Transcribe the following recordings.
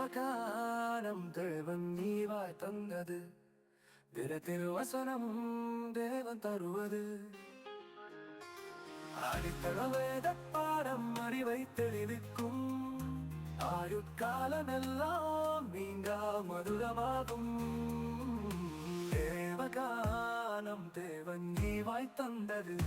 தேவகானம் தேவன் நீவாய் தந்தது, தினத்தில் வசனம் தேவன் தருவது. அடித்தள வேத பாடம் அறிவை தெளிவிக்கும், ஆயுட்காலமெல்லாம் நீங்கா மதுரமாகும். தேவகானம் தேவன் நீவாய் தந்தது.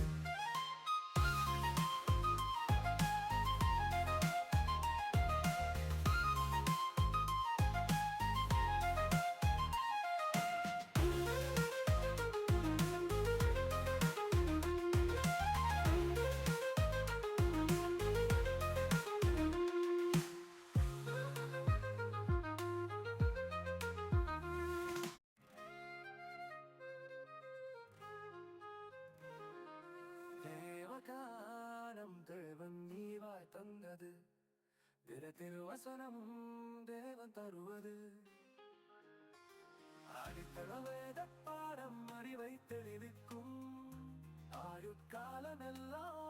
தேவகானம் தேவன் நீவாய் தந்தது, தினத்தில் வசனம் தேவன் தருவது. அடித்தள வேத பாடம் அறிவை தெளிவிக்கும், ஆயுட்காலமெல்லாம்